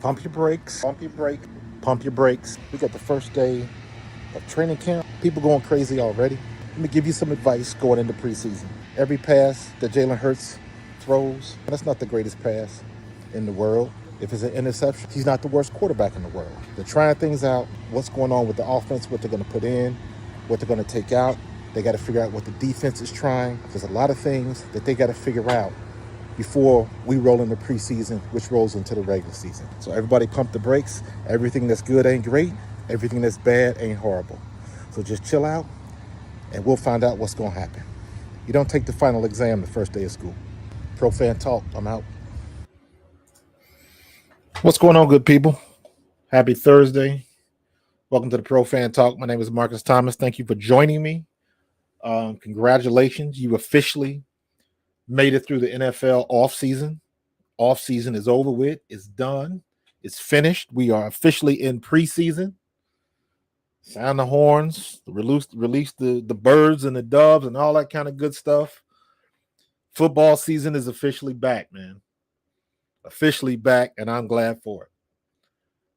Pump your brakes. Pump your brakes. We got the first day of training camp. People going crazy already. Let me give you some advice going into preseason. Every pass that Jalen Hurts throws, that's not the greatest pass in the world. If it's an interception, he's not the worst quarterback in the world. They're trying things out, what's going on with the offense, what they're going to put in, what they're going to take out. They got to figure out what the defense is trying. There's a lot of things that they got to figure out before we roll into preseason, which rolls into the regular season. So everybody pump the brakes. Everything that's good ain't great. Everything that's bad ain't horrible. So just chill out and we'll find out what's going to happen. You don't take the final exam the first day of school. Pro Fan Talk, I'm out. What's going on, good people? Happy Thursday. Welcome to the Pro Fan Talk. My name is Marcus Thomas. Thank you for joining me. Congratulations. You officially made it through the NFL offseason. Offseason is over with. It's done. It's finished. We are officially in preseason. Sound the horns, release the birds and the doves and all that kind of good stuff. Football season is officially back, man. Officially back, and I'm glad for it.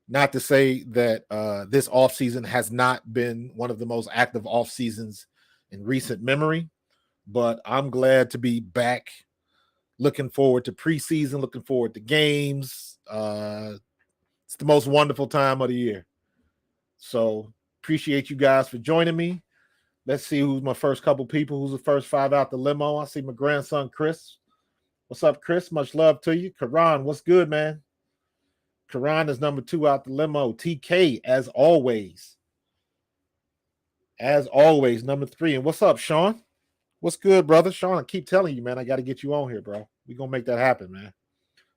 Not to say that this offseason has not been one of the most active off seasons in recent memory, but I'm glad to be back. Looking forward to preseason, looking forward to games. It's the most wonderful time of the year. So appreciate you guys for joining me. Let's see who's my first couple people. Who's the first five out the limo? I see my grandson, Chris. What's up, Chris? Much love to you. Karan, what's good, man? Karan is number 2 out the limo. TK, as always. As always, number 3. And what's up, Sean? What's good, brother? Sean, I keep telling you, man, I got to get you on here, bro. We're going to make that happen, man.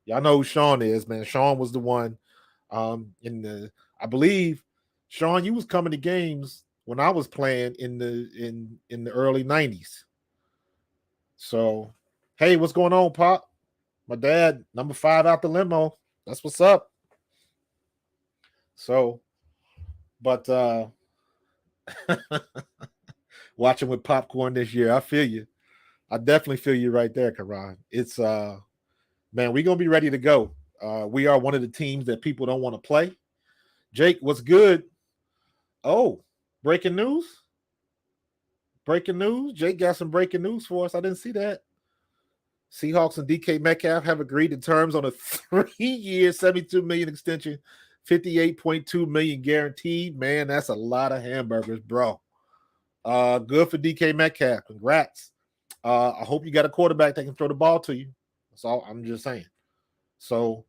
Y'all know who Sean is, man. Sean was the one I believe, Sean, you was coming to games when I was playing in the early 90s. So, hey, what's going on, Pop? My dad, number 5 out the limo. That's what's up. So, but watching with popcorn this year, I feel you. I definitely feel you right there, Karan. It's man, we're gonna be ready to go. We are one of the teams that people don't want to play. Jake, what's good? Oh, breaking news. Breaking news. Jake got some breaking news for us. I didn't see that. Seahawks and DK Metcalf have agreed to terms on a 3-year, $72 million extension, $58.2 million guaranteed. Man, that's a lot of hamburgers, bro. Good for DK Metcalf. Congrats. I hope you got a quarterback that can throw the ball to you. That's all I'm just saying. So,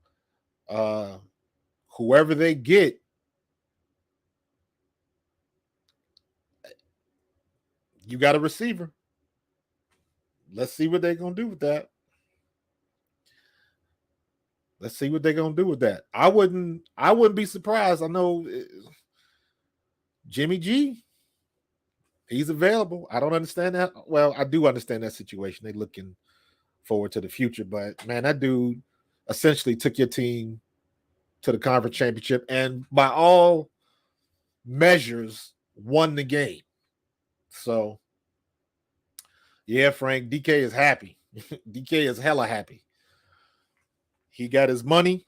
whoever they get, you got a receiver. Let's see what they're going to do with that. Let's see what they're going to do with that. I wouldn't be surprised. I know Jimmy G, he's available. I don't understand that. Well, I do understand that situation. They're looking forward to the future. But, man, that dude essentially took your team to the conference championship and by all measures won the game. So, yeah, Frank, DK is happy. DK is hella happy. He got his money.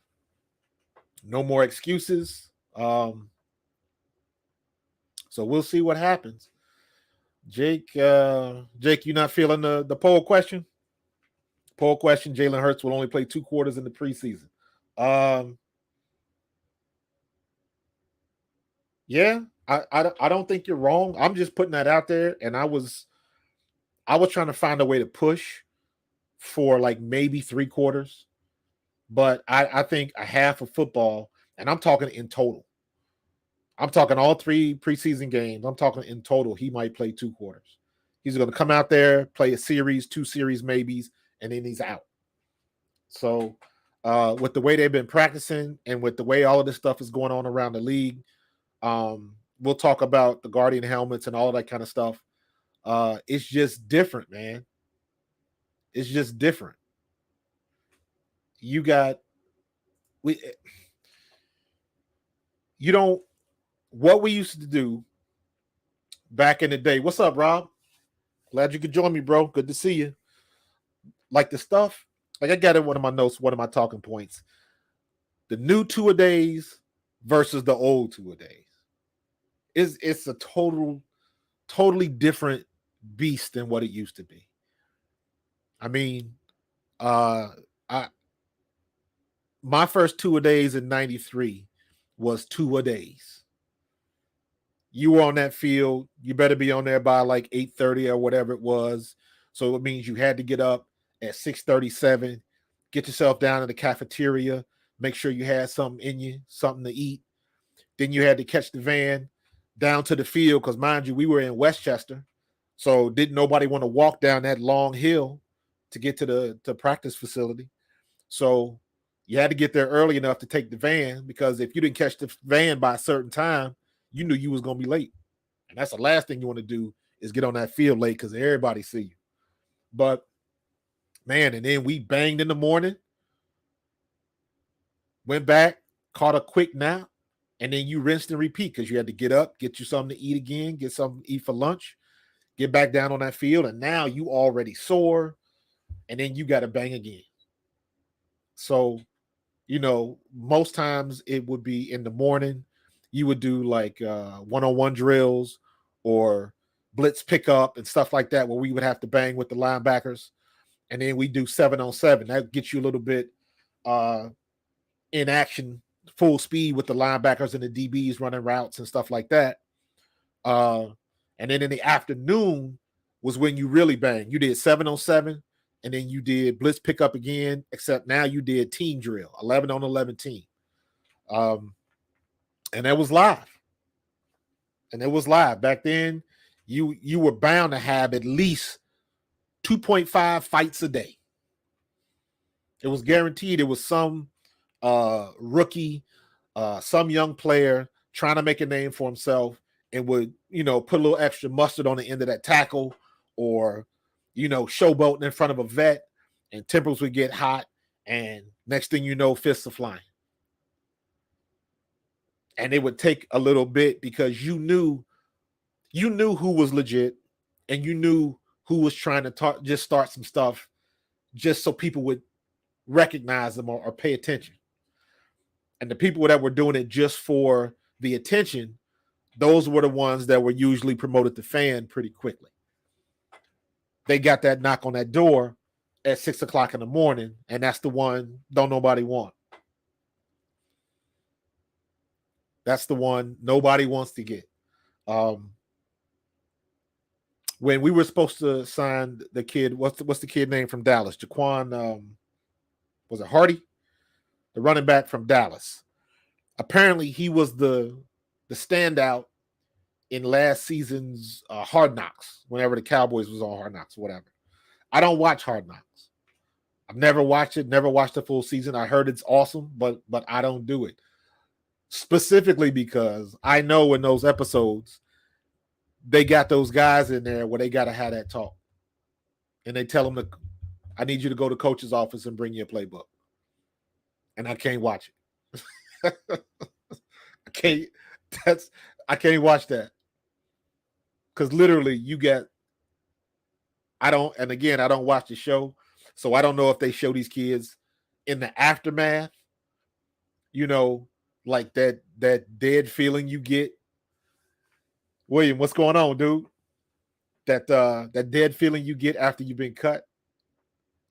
No more excuses. So we'll see what happens. Jake, you not feeling the poll question? Poll question, Jalen Hurts will only play 2 quarters in the preseason. Yeah, I don't think you're wrong. I'm just putting that out there, and I was trying to find a way to push for like maybe 3 quarters, but I think a half of football, and I'm talking in total. I'm talking all 3 preseason games. I'm talking in total, he might play 2 quarters. He's going to come out there, play a series, 2 series maybes, and then he's out. So with the way they've been practicing and with the way all of this stuff is going on around the league, we'll talk about the Guardian helmets and all that kind of stuff. It's just different, man. It's just different. What we used to do back in the day. What's up, Rob? Glad you could join me, bro. Good to see you. Like the stuff, like I got in one of my notes, one of my talking points. the new two-a-days versus the old two-a-days. It's a totally different beast than what it used to be. I mean, I my first two-a-days in 93 was two-a-days. You were on that field, you better be on there by like 8:30 or whatever it was. So it means you had to get up at 6:37, get yourself down to the cafeteria, make sure you had something in you, something to eat. Then you had to catch the van down to the field because, mind you, we were in Westchester. So didn't nobody want to walk down that long hill to get to the practice facility. So you had to get there early enough to take the van, because if you didn't catch the van by a certain time, you knew you was going to be late. And that's the last thing you want to do, is get on that field late because everybody see you. But, man, and then we banged in the morning, went back, caught a quick nap, and then you rinsed and repeat because you had to get up, get you something to eat again, get something to eat for lunch, get back down on that field, and now you already sore, and then you got to bang again. So, most times it would be in the morning. You would do like one-on-one drills or blitz pickup and stuff like that, where we would have to bang with the linebackers. And then we do 7-on-7. That gets you a little bit in action, full speed with the linebackers and the DBs running routes and stuff like that. And then in the afternoon was when you really bang. You did 7-on-7, and then you did blitz pickup again, except now you did team drill, 11-on-11 team. And that was live. Back then, you were bound to have at least 2.5 fights a day. It was guaranteed. It was some rookie, some young player trying to make a name for himself, and would, put a little extra mustard on the end of that tackle, or, showboating in front of a vet, and tempers would get hot, and next thing you know, fists are flying. And it would take a little bit, because you knew who was legit, and you knew who was trying to just start some stuff just so people would recognize them or pay attention. And the people that were doing it just for the attention, those were the ones that were usually promoted to fan pretty quickly. They got that knock on that door at 6 o'clock in the morning, and that's the one don't nobody want. That's the one nobody wants to get. When we were supposed to sign the kid, what's the kid name from Dallas? Jaquan, was it Hardy? The running back from Dallas. Apparently, he was the standout in last season's Hard Knocks, whenever the Cowboys was on Hard Knocks, whatever. I don't watch Hard Knocks. I've never watched it, never watched the full season. I heard it's awesome, but I don't do it. Specifically because I know in those episodes, they got those guys in there where they got to have that talk. And they tell them, I need you to go to coach's office and bring your playbook. And I can't watch it. I can't watch that. Because literally I don't watch the show. So I don't know if they show these kids in the aftermath, like that dead feeling you get. William, what's going on, dude? That dead feeling you get after you've been cut.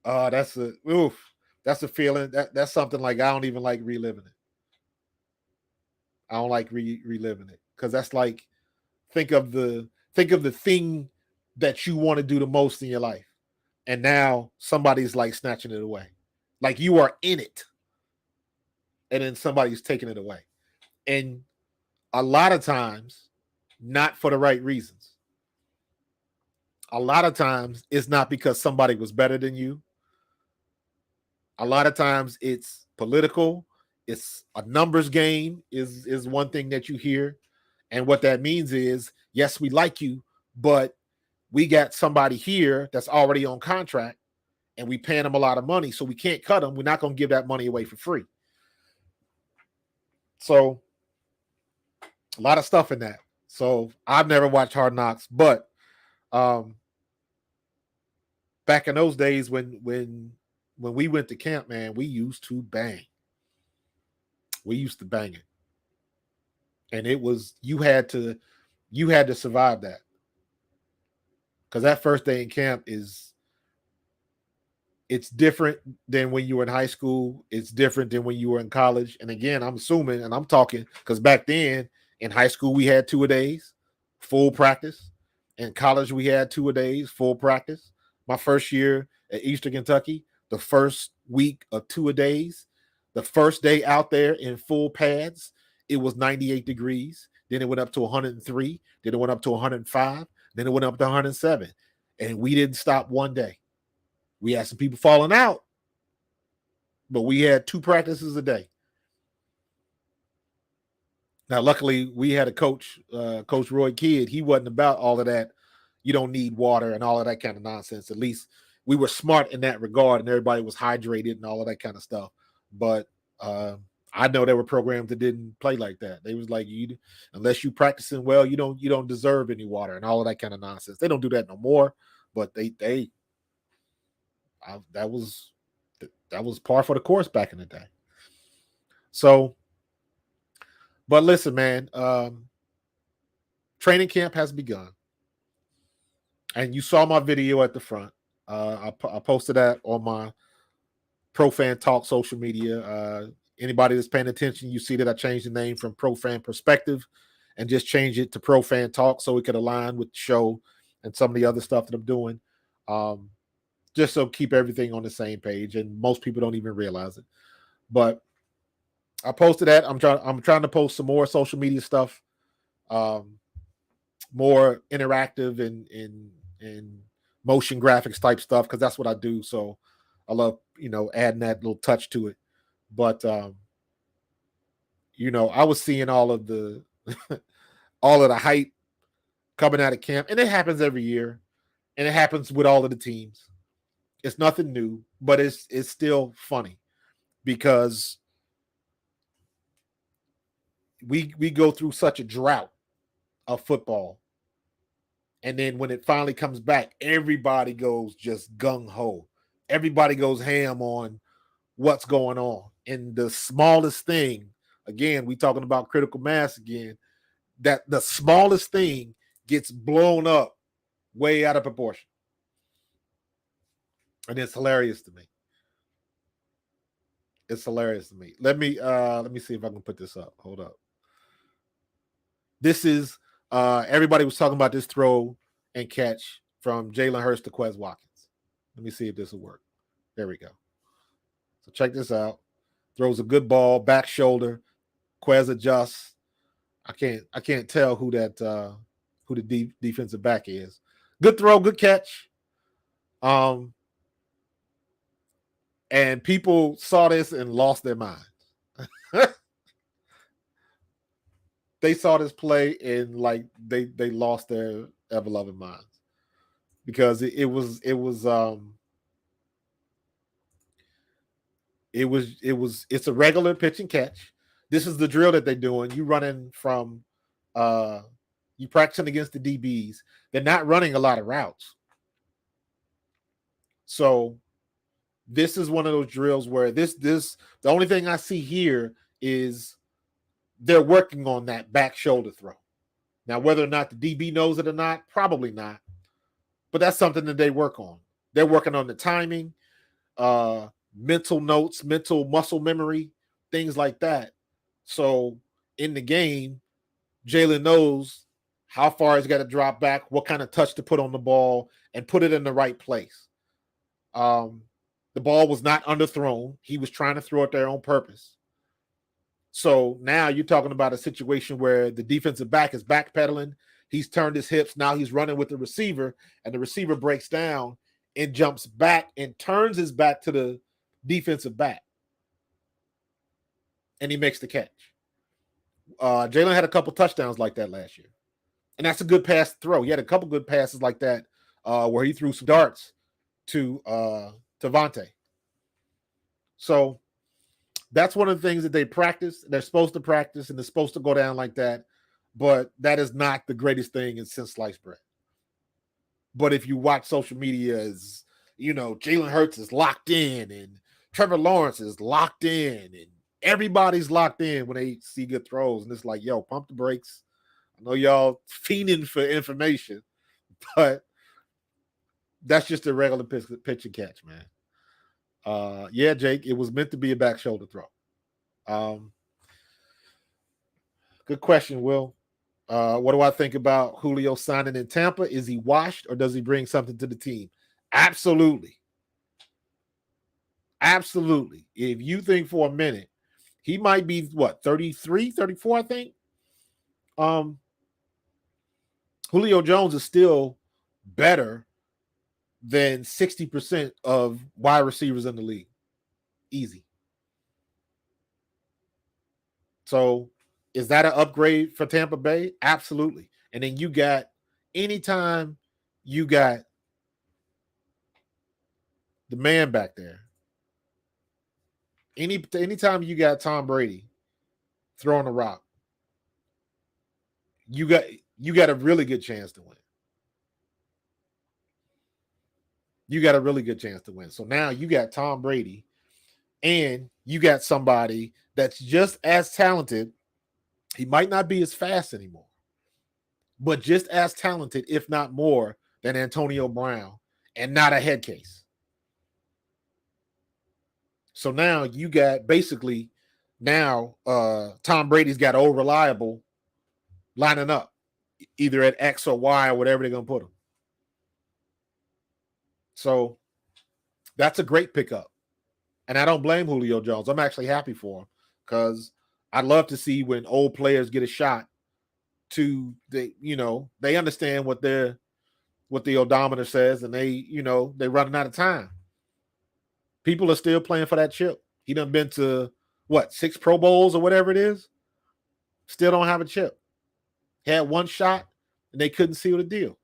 That's a feeling. That's something like I don't even like reliving it. I don't like reliving it, because that's like, think of the thing that you want to do the most in your life, and now somebody's like snatching it away. Like you are in it, and then somebody's taking it away. And a lot of times, not for the right reasons. A lot of times, it's not because somebody was better than you. A lot of times, it's political. It's a numbers game is one thing that you hear. And what that means is, yes, we like you, but we got somebody here that's already on contract, and we paying them a lot of money, so we can't cut them. We're not going to give that money away for free. So a lot of stuff in that. So I've never watched Hard Knocks, but back in those days when we went to camp, man, we used to bang. We used to bang it. And it was you had to survive that. Because that first day in camp it's different than when you were in high school. It's different than when you were in college. And again, I'm assuming, and I'm talking because back then in high school we had 2-a-days, full practice. In college we had 2-a-days, full practice. My first year at Eastern Kentucky, the first week of 2-a-days, the first day out there in full pads, it was 98 degrees. Then it went up to 103. Then it went up to 105. Then it went up to 107. And we didn't stop one day. We had some people falling out, but we had 2 practices a day. Now, luckily, we had a coach, Coach Roy Kidd. He wasn't about all of that. You don't need water and all of that kind of nonsense. At least we were smart in that regard, and everybody was hydrated and all of that kind of stuff. But I know there were programs that didn't play like that. They was like, unless you practicing well, you don't deserve any water and all of that kind of nonsense. They don't do that no more, but that was par for the course back in the day. So, but listen, man, training camp has begun, and you saw my video at the front. I posted that on my Pro Fan Talk social media. Anybody that's paying attention, you see that I changed the name from Pro Fan Perspective and just changed it to Pro Fan Talk so it could align with the show and some of the other stuff that I'm doing. Just so keep everything on the same page, and most people don't even realize it. But I posted that. I'm trying to post some more social media stuff, more interactive and motion graphics type stuff, because that's what I do. So I love adding that little touch to it. But I was seeing all of the hype coming out of camp, and it happens every year, and it happens with all of the teams. It's nothing new, but it's still funny because we go through such a drought of football. And then when it finally comes back, everybody goes just gung-ho. Everybody goes ham on what's going on. And the smallest thing, again, we talking about critical mass again, that the smallest thing gets blown up way out of proportion. And it's hilarious to me. It's hilarious to me. Let me see if I can put this up. Hold up. This is everybody was talking about this throw and catch from Jalen Hurts to Quez Watkins. Let me see if this will work. There we go. So check this out. Throws a good ball, back shoulder. Quez adjusts. I can't tell who the defensive back is. Good throw, good catch. And people saw this and lost their minds. They saw this play and like they lost their ever-loving minds because it's a regular pitch and catch. This is the drill that they're doing. You running from you practicing against the DBs. They're not running a lot of routes. So this is one of those drills where the only thing I see here is they're working on that back shoulder throw. Now, whether or not the DB knows it or not, probably not. But that's something that they work on. They're working on the timing, mental notes, mental muscle memory, things like that. So in the game, Jalen knows how far he's got to drop back, what kind of touch to put on the ball, and put it in the right place. The ball was not underthrown. He was trying to throw it there on purpose. So now you're talking about a situation where the defensive back is backpedaling. He's turned his hips. Now he's running with the receiver, and the receiver breaks down and jumps back and turns his back to the defensive back. And he makes the catch. Jalen had a couple touchdowns like that last year. And that's a good pass to throw. He had a couple good passes like that where he threw some darts to Vontae. So that's one of the things that they practice. They're supposed to practice, and they're supposed to go down like that. But that is not the greatest thing since sliced bread. But if you watch social media, Jalen Hurts is locked in, and Trevor Lawrence is locked in, and everybody's locked in when they see good throws, and it's like, yo, pump the brakes. I know y'all fiending for information, but that's just a regular pitch and catch, man. Yeah, Jake, it was meant to be a back shoulder throw. Good question, Will. What do I think about Julio signing in Tampa? Is he washed or does he bring something to the team? Absolutely. Absolutely. If you think for a minute, he might be what, 33, 34, I think. Julio Jones is still better than 60% of wide receivers in the league. Easy. So is that an upgrade for Tampa Bay? Absolutely. And then you got, anytime you got the man back there, anytime you got Tom Brady throwing a rock, you got a really good chance to win. You got a really good chance to win. So now you got Tom Brady and you got somebody that's just as talented. He might not be as fast anymore, but just as talented, if not more, than Antonio Brown, and not a head case. So now you got basically Tom Brady's got old reliable lining up, either at X or Y or whatever they're going to put him. So that's a great pickup. And I don't blame Julio Jones. I'm actually happy for him because I'd love to see when old players get a shot they understand what the odometer says, and they're running out of time. People are still playing for that chip. He done been to 6 Pro Bowls or whatever it is. Still don't have a chip. Had one shot and they couldn't seal the deal.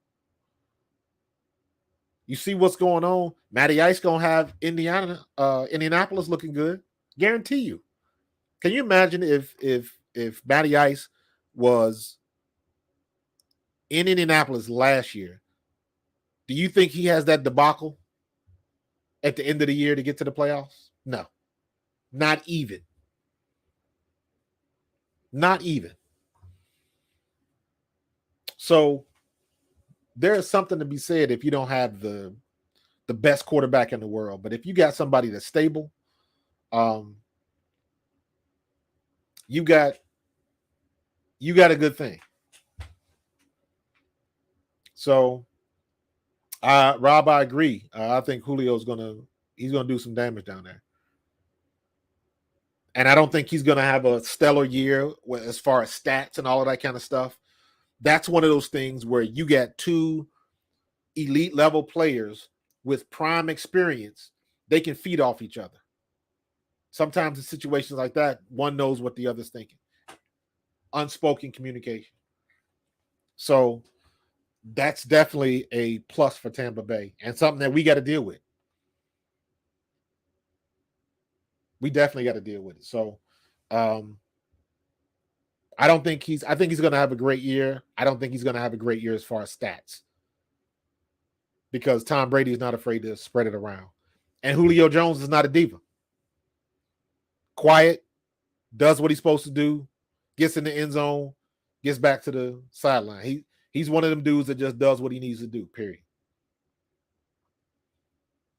You see what's going on. Matty Ice gonna have Indianapolis looking good. Guarantee you. Can you imagine if Matty Ice was in Indianapolis last year? Do you think he has that debacle at the end of the year to get to the playoffs? No. Not even. Not even. So there is something to be said if you don't have the best quarterback in the world. But if you got somebody that's stable, you got a good thing. So Rob, I agree. I think Julio's gonna do some damage down there. And I don't think he's going to have a stellar year as far as stats and all of that kind of stuff. That's one of those things where you get 2 elite level players with prime experience. They can feed off each other. Sometimes in situations like that, one knows what the other's thinking. Unspoken communication. So that's definitely a plus for Tampa Bay and something that we got to deal with. We definitely got to deal with it. So I think he's going to have a great year. I don't think he's going to have a great year as far as stats because Tom Brady is not afraid to spread it around. And Julio Jones is not a diva. Quiet, does what he's supposed to do, gets in the end zone, gets back to the sideline. He's one of them dudes that just does what he needs to do, period.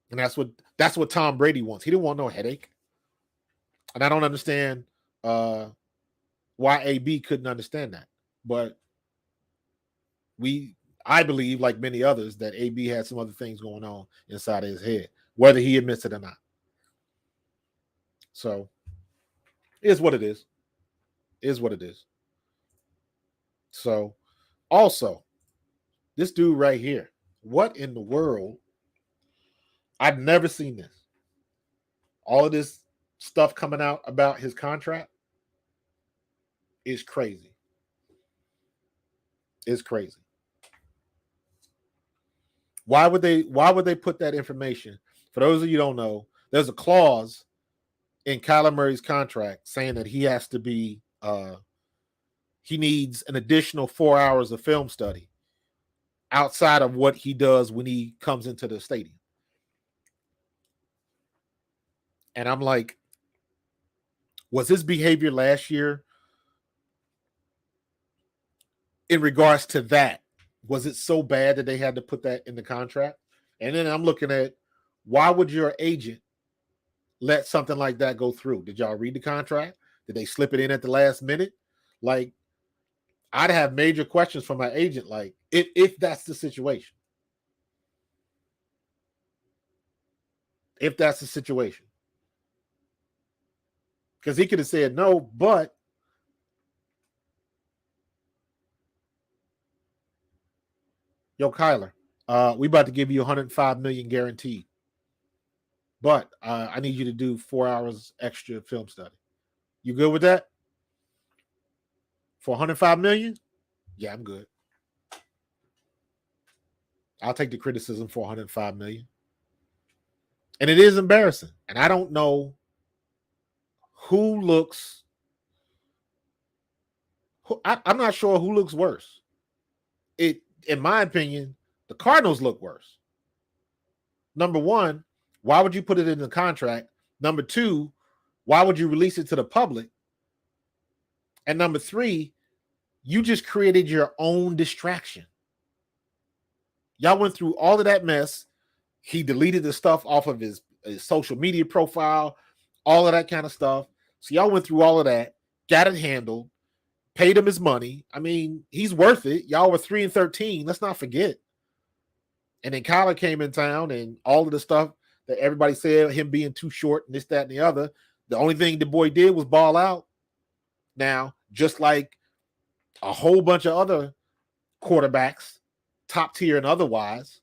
And that's what Tom Brady wants. He didn't want no headache. And I don't understand why AB couldn't understand that. But I believe, like many others, that AB had some other things going on inside of his head, whether he admits it or not. So, it is what it is. It is what it is. So, also, this dude right here, what in the world? I've never seen this. All of this stuff coming out about his contract is crazy. It's crazy. Why would they put that information? For those of you who don't know, there's a clause in Kyler Murray's contract saying that he has to be he needs an additional 4 hours of film study outside of what he does when he comes into the stadium. And I'm like, Was his behavior last year in regards to that, was it so bad that they had to put that in the contract? And then I'm looking at, why would your agent let something like that go through? Did y'all read the contract? Did they slip it in at the last minute? Like, I'd have major questions from my agent, like, if that's the situation. If that's the situation. Because he could have said no, but yo, Kyler, we about to give you 105 million guaranteed. But I need you to do 4 hours extra film study. You good with that? For 105 million? Yeah, I'm good. I'll take the criticism for 105 million. And it is embarrassing. And I don't know who looks. I'm not sure who looks worse. In my opinion, the Cardinals look worse. Number one, why would you put it in the contract? Number two, why would you release it to the public? And number three, you just created your own distraction. Y'all went through all of that mess. He deleted the stuff off of his social media profile, all of that kind of stuff. So y'all went through all of that, got it handled, paid him his money. I mean, he's worth it. Y'all were 3-13. Let's not forget. And then Kyler came in town, and all of the stuff that everybody said, him being too short and this, that, and the other, the only thing the boy did was ball out. Now, just like a whole bunch of other quarterbacks, top tier and otherwise,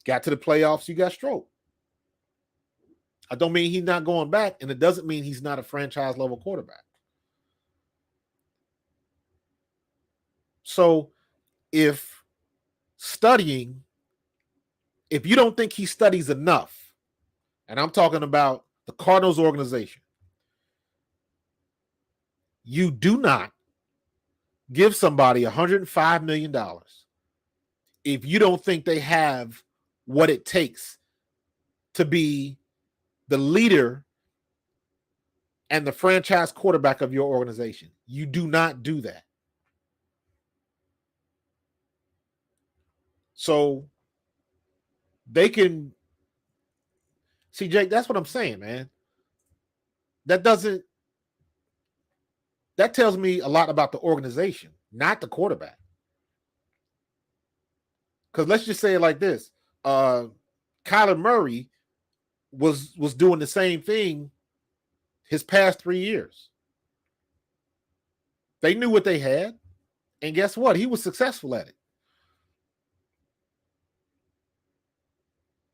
got to the playoffs, you got stroked. I don't mean he's not going back, and it doesn't mean he's not a franchise level quarterback. So if you don't think he studies enough, and I'm talking about the Cardinals organization, you do not give somebody $105 million if you don't think they have what it takes to be the leader and the franchise quarterback of your organization. You do not do that. So they can see, Jake, that's what I'm saying, man. That tells me a lot about the organization, not the quarterback. Because let's just say it like this. Kyler Murray was doing the same thing his past 3 years. They knew what they had, and guess what? He was successful at it.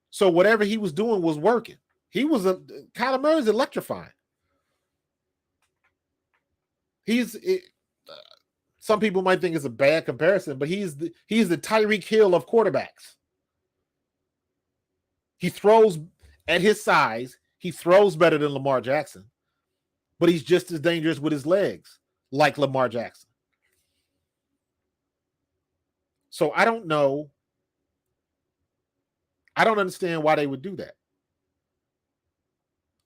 So whatever he was doing was working. Kyler Murray's electrifying. Some people might think it's a bad comparison, but he's the Tyreek Hill of quarterbacks. He throws at his size. He throws better than Lamar Jackson, but he's just as dangerous with his legs, like Lamar Jackson. So I don't know. I don't understand why they would do that.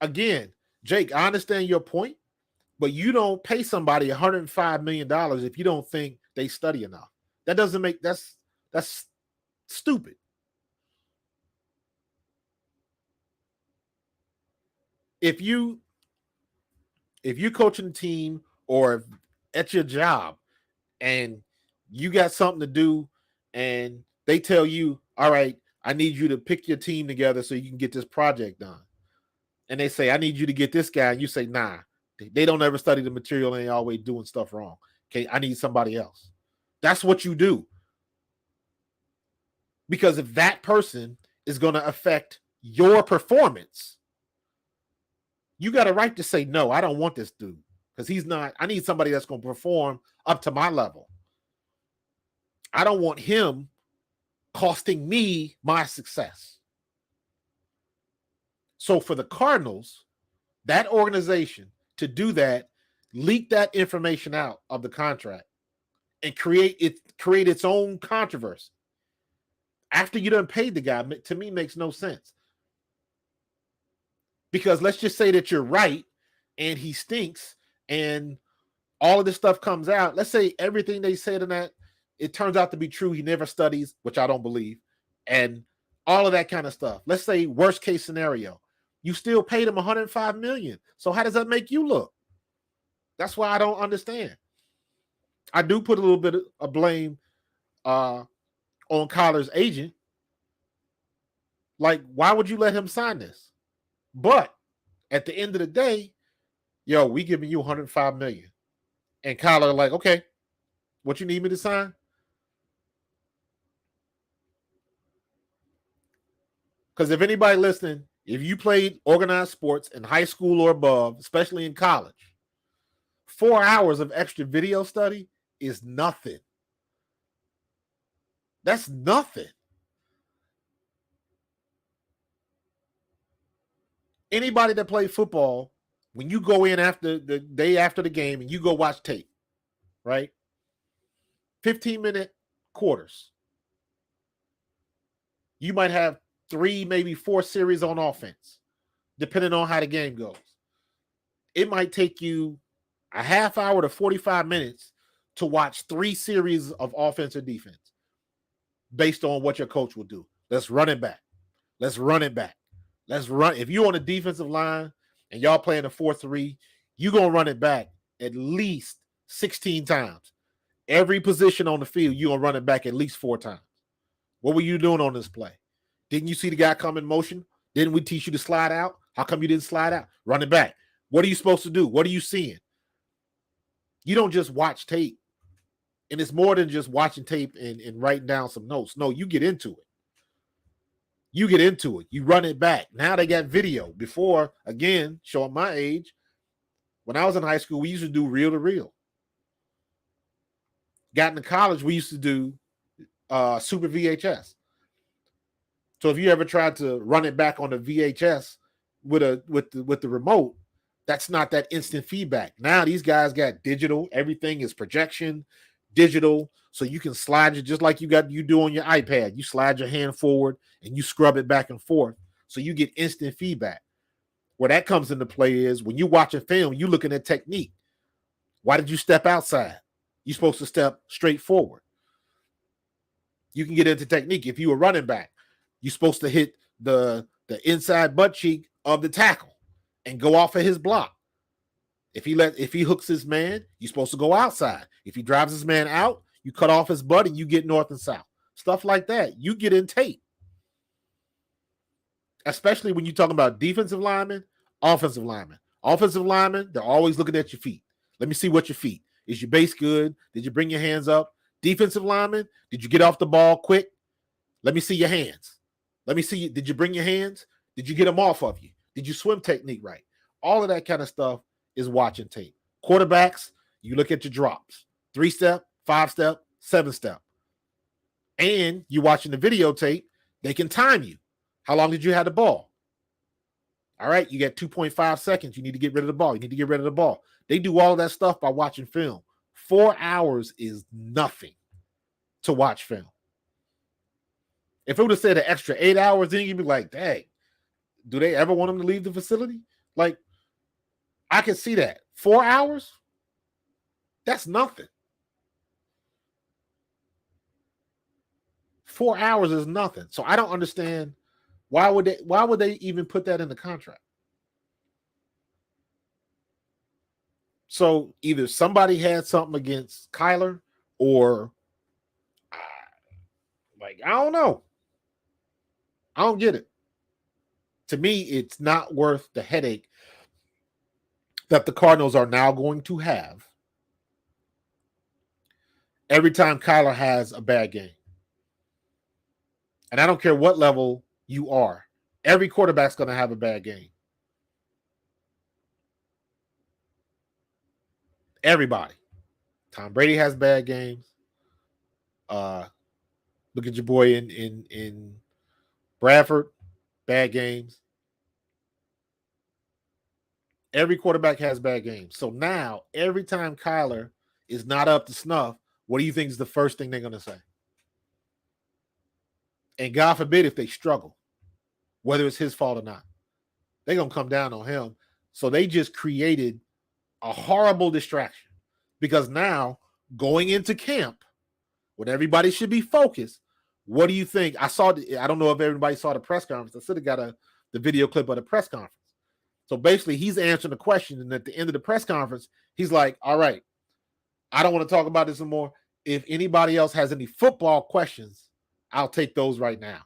Again, Jake, I understand your point, but you don't pay somebody $105 million if you don't think they study enough. That doesn't make that's stupid. If you coaching a team or at your job and you got something to do and they tell you, all right, I need you to pick your team together so you can get this project done. And they say, I need you to get this guy. And you say, nah, they don't ever study the material and they always doing stuff wrong. Okay, I need somebody else. That's what you do. Because if that person is going to affect your performance, you got a right to say, no, I don't want this dude. Because he's not, I need somebody that's going to perform up to my level. I don't want him costing me my success. So for the Cardinals, that organization to do that, leak that information out of the contract and create its own controversy after you done paid the guy, to me makes no sense. Because let's just say that you're right and he stinks, and all of this stuff comes out. Let's say everything they said in that, it turns out to be true. He never studies, which I don't believe, and all of that kind of stuff. Let's say worst case scenario, you still paid him $105 million. So how does that make you look? That's why I don't understand. I do put a little bit of blame on Kyler's agent. Like, why would you let him sign this? But at the end of the day, yo, we giving you $105 million. And Kyler like, okay, what you need me to sign? Because if anybody listening, if you played organized sports in high school or above, especially in college, 4 hours of extra video study is nothing. That's nothing. Anybody that played football, when you go in after the day after the game and you go watch tape, right? 15-minute quarters. You might have 3, maybe 4 series on offense, depending on how the game goes. It might take you a half hour to 45 minutes to watch 3 series of offense or defense based on what your coach will do. Let's run it back. Let's run it back. Let's run. If you're on the defensive line and y'all playing a 4-3, you're going to run it back at least 16 times. Every position on the field, you're going to run it back at least 4 times. What were you doing on this play? Didn't you see the guy come in motion? Didn't we teach you to slide out? How come you didn't slide out? Run it back. What are you supposed to do? What are you seeing? You don't just watch tape. And it's more than just watching tape and writing down some notes. No, you get into it. You get into it. You run it back. Now they got video. Before, again, showing my age, when I was in high school, we used to do reel to reel. Got into college, we used to do Super VHS. So if you ever tried to run it back on the VHS with the remote, that's not that instant feedback. Now these guys got digital. Everything is projection, digital. So you can slide it just like you do on your iPad. You slide your hand forward and you scrub it back and forth. So you get instant feedback. Where that comes into play is when you watch a film, you're looking at technique. Why did you step outside? You're supposed to step straight forward. You can get into technique. If you were running back, you're supposed to hit the inside butt cheek of the tackle and go off of his block. If he hooks his man, you're supposed to go outside. If he drives his man out, you cut off his butt and you get north and south. Stuff like that. You get in tape. Especially when you're talking about defensive linemen, offensive linemen. Offensive linemen, they're always looking at your feet. Let me see what your feet. Is your base good? Did you bring your hands up? Defensive lineman, did you get off the ball quick? Let me see your hands. Let me see you. Did you bring your hands? Did you get them off of you? Did you swim technique right? All of that kind of stuff is watching tape. Quarterbacks, you look at your drops. 3-step, 5-step, 7-step. And you're watching the videotape, they can time you. How long did you have the ball? All right, you got 2.5 seconds. You need to get rid of the ball. You need to get rid of the ball. They do all that stuff by watching film. 4 hours is nothing to watch film. If it would have said an extra 8 hours, then you'd be like, dang, do they ever want him to leave the facility? Like, I can see that. 4 hours? That's nothing. 4 hours is nothing. So I don't understand why would they even put that in the contract? So either somebody had something against Kyler or I don't know. I don't get it. To me, it's not worth the headache that the Cardinals are now going to have every time Kyler has a bad game. And I don't care what level you are. Every quarterback's going to have a bad game. Everybody. Tom Brady has bad games. Look at your boy in Bradford, bad games. Every quarterback has bad games. So now, every time Kyler is not up to snuff, what do you think is the first thing they're going to say? And God forbid if they struggle, whether it's his fault or not, they're going to come down on him. So they just created a horrible distraction because now going into camp when everybody should be focused, what do you think? I don't know if everybody saw the press conference. I should have got the video clip of the press conference. So basically he's answering the question. And at the end of the press conference, he's like, all right, I don't want to talk about this anymore. If anybody else has any football questions, I'll take those right now.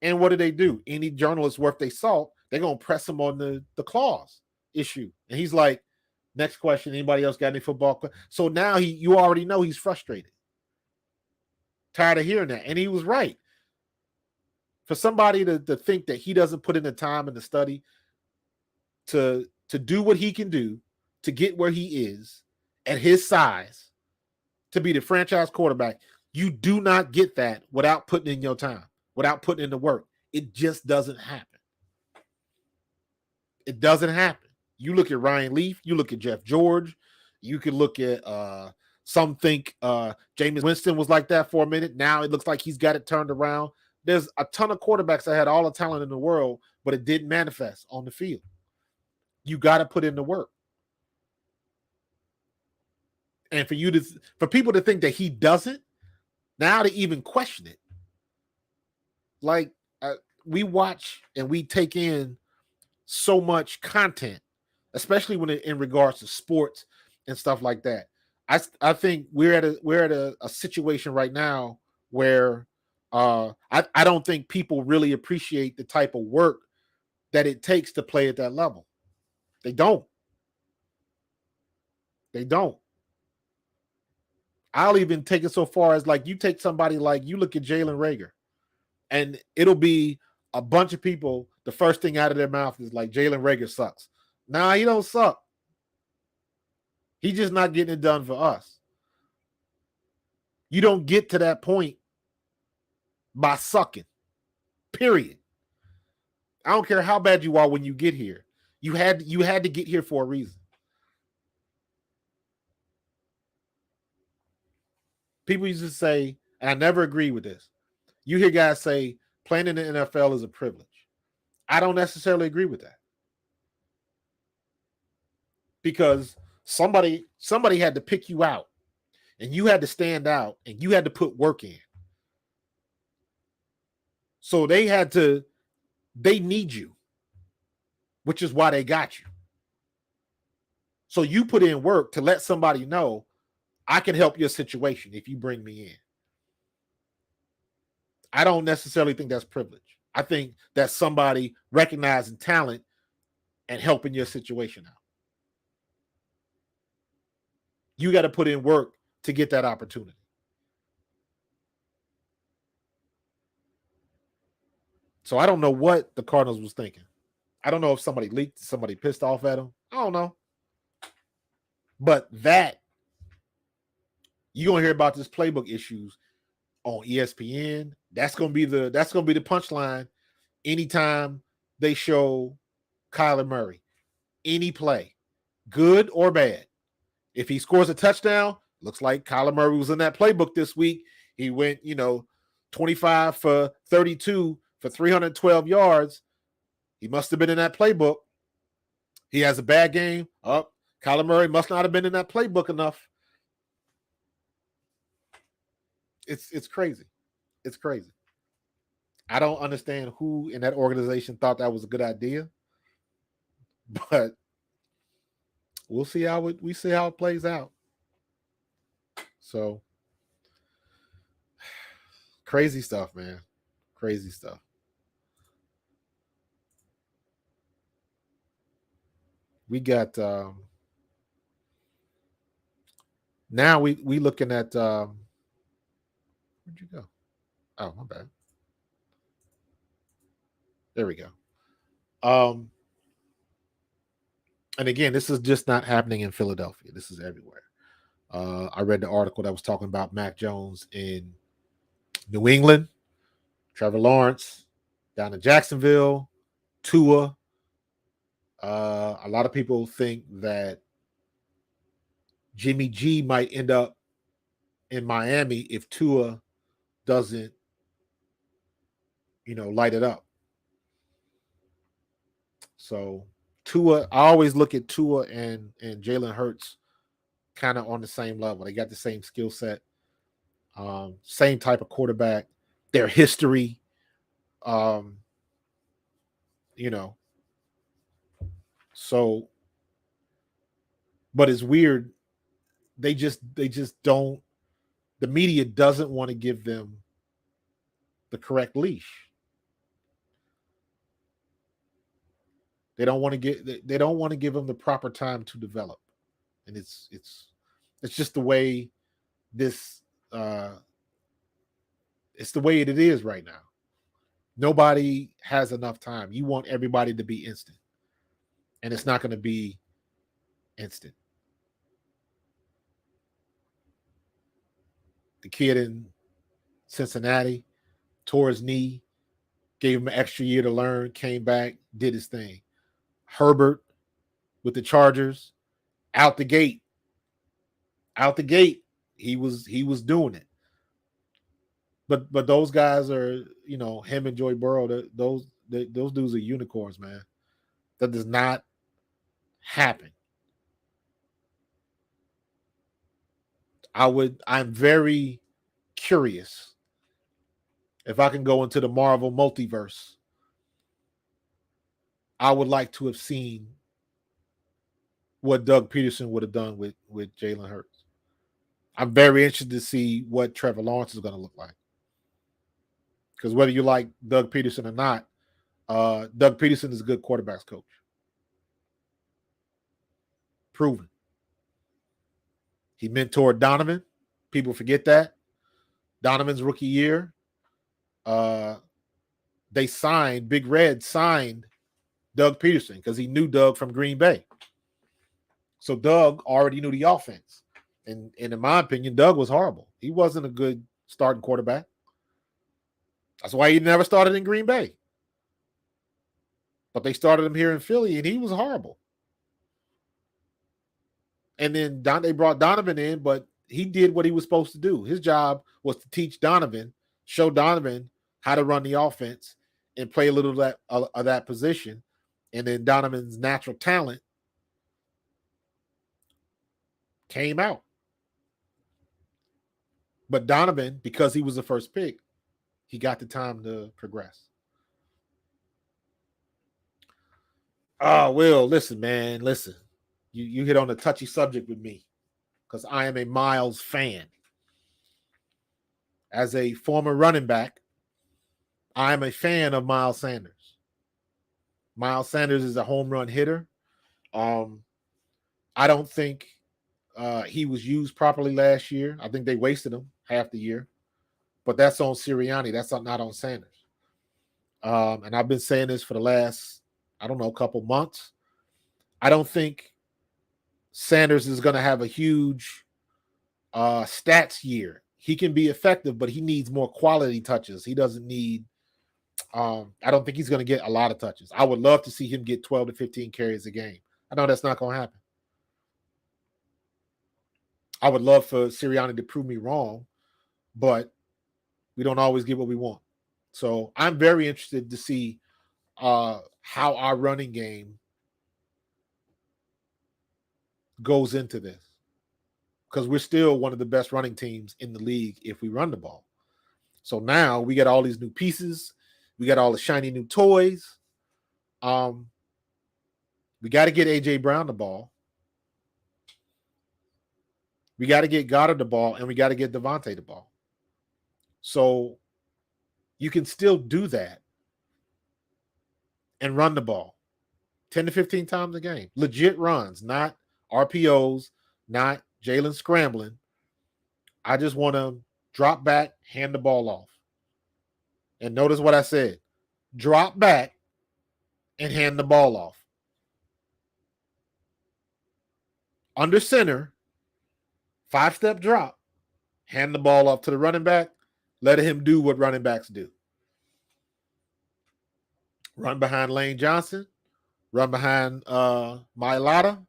And what do? Any journalist worth their salt, they're going to press him on the clause issue. And he's like, next question, anybody else got any football? So now you already know he's frustrated. Tired of hearing that. And he was right. For somebody to think that he doesn't put in the time and the study to do what he can do to get where he is at his size, to be the franchise quarterback, you do not get that without putting in your time, without putting in the work. It just doesn't happen. It doesn't happen. You look at Ryan Leaf, you look at Jeff George, you can look at some think Jameis Winston was like that for a minute. Now it looks like he's got it turned around. There's a ton of quarterbacks that had all the talent in the world, but it didn't manifest on the field. You got to put in the work. And for people to think that he doesn't, now to even question it. Like we watch and we take in so much content, especially when in regards to sports and stuff like that. I think we're at a situation right now where I don't think people really appreciate the type of work that it takes to play at that level. They don't. They don't. I'll even take it so far as like you take somebody like you look at Jalen Reagor, and it'll be a bunch of people. The first thing out of their mouth is like Jalen Reagor sucks. Nah, he don't suck. He's just not getting it done for us. You don't get to that point by sucking. Period. I don't care how bad you are when you get here. You had to get here for a reason. People used to say, and I never agree with this. You hear guys say playing in the NFL is a privilege. I don't necessarily agree with that. Because somebody had to pick you out, and you had to stand out, and you had to put work in. So they need you, which is why they got you. So you put in work to let somebody know I can help your situation if you bring me in. I don't necessarily think that's privilege. I think that's somebody recognizing talent and helping your situation out. You got to put in work to get that opportunity. So I don't know what the Cardinals was thinking. I don't know if somebody leaked, somebody pissed off at them. I don't know. But that, you're going to hear about this playbook issues on ESPN. That's going to be the punchline anytime they show Kyler Murray. Any play, good or bad. If he scores a touchdown, looks like Kyler Murray was in that playbook this week. He went, 25 for 32 for 312 yards. He must have been in that playbook. He has a bad game. Kyler Murray must not have been in that playbook enough. It's crazy. It's crazy. I don't understand who in that organization thought that was a good idea, but we'll see how it plays out. So crazy stuff, man. Crazy stuff. We got now we looking at where'd you go? Oh, my bad. There we go. And again, this is just not happening in Philadelphia. This is everywhere. I read the article that was talking about Mac Jones in New England, Trevor Lawrence down in Jacksonville, Tua. A lot of people think that Jimmy G might end up in Miami if Tua doesn't, light it up. So Tua, I always look at Tua and Jalen Hurts kind of on the same level. They got the same skill set, same type of quarterback, their history, um, you know. So, but it's weird. They just don't. The media doesn't want to give them the correct leash. They don't want to get. They don't want to give them the proper time to develop, and it's just the way this. It's the way it is right now. Nobody has enough time. You want everybody to be instant, and it's not going to be instant. The kid in Cincinnati tore his knee, gave him an extra year to learn, came back, did his thing. Herbert with the Chargers, out the gate, he was doing it. But those guys are, him and Joey Burrow, those dudes are unicorns, man. That does not happen. I'm very curious if I can go into the Marvel multiverse. I would like to have seen what Doug Peterson would have done with Jalen Hurts. I'm very interested to see what Trevor Lawrence is going to look like. Because whether you like Doug Peterson or not, Doug Peterson is a good quarterbacks coach. Proven. He mentored Donovan. People forget that. Donovan's rookie year, Big Red signed Doug Peterson because he knew Doug from Green Bay. So Doug already knew the offense. And in my opinion, Doug was horrible. He wasn't a good starting quarterback. That's why he never started in Green Bay. But they started him here in Philly, and he was horrible. And then they brought Donovan in, but he did what he was supposed to do. His job was to teach Donovan, show Donovan how to run the offense and play a little of that position. And then Donovan's natural talent came out. But Donovan, because he was the first pick, he got the time to progress. Oh, Will, listen, man, listen. You hit on a touchy subject with me because I am a Miles fan. As a former running back, I am a fan of Miles Sanders. Miles Sanders is a home run hitter. I don't think he was used properly last year. I think they wasted him half the year. But that's on Sirianni. That's not on Sanders. And I've been saying this for the last, couple months. I don't think Sanders is going to have a huge stats year. He can be effective, but he needs more quality touches. He doesn't need I don't think he's going to get a lot of touches. I would love to see him get 12 to 15 carries a game. I know that's not going to happen. I would love for Sirianni to prove me wrong, but we don't always get what we want. So I'm very interested to see how our running game goes into this, because we're still one of the best running teams in the league if we run the ball. So now we got all these new pieces. We got all the shiny new toys. We got to get A.J. Brown the ball. We got to get Goddard the ball, and we got to get Devontae the ball. So you can still do that and run the ball 10 to 15 times a game. Legit runs, not RPOs, not Jalen scrambling. I just want to drop back, hand the ball off. And notice what I said. Drop back and hand the ball off. Under center, 5-step drop, hand the ball off to the running back, let him do what running backs do. Run behind Lane Johnson, run behind Mailata.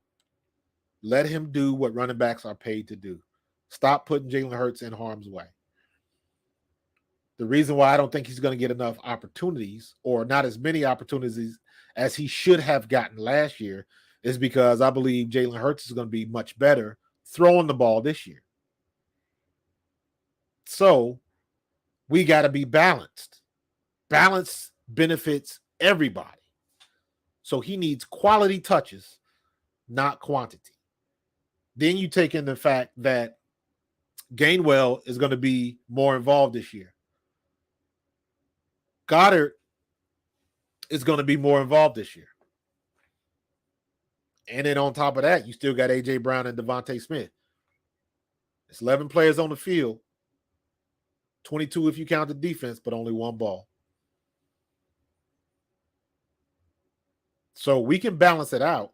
Let him do what running backs are paid to do. Stop putting Jalen Hurts in harm's way. The reason why I don't think he's going to get enough opportunities, or not as many opportunities as he should have gotten last year is because I believe Jalen Hurts is going to be much better throwing the ball this year. So we got to be balanced. Balance benefits everybody. So he needs quality touches, not quantity. Then you take in the fact that Gainwell is going to be more involved this year. Goddard is going to be more involved this year. And then on top of that, you still got A.J. Brown and Devontae Smith. It's 11 players on the field, 22 if you count the defense, but only one ball. So we can balance it out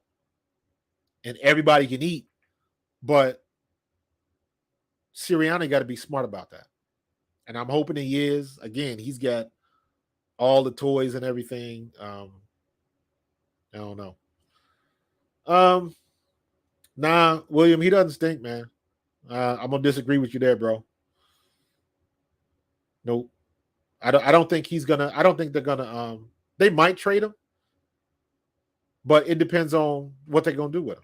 and everybody can eat, but Sirianni got to be smart about that. And I'm hoping he is. Again, he's got all the toys and everything. I don't know. Nah, William, he doesn't stink, man. I'm gonna disagree with you there, bro. Nope. I don't think he's gonna. I don't think they're gonna. They might trade him, but it depends on what they're gonna do with him.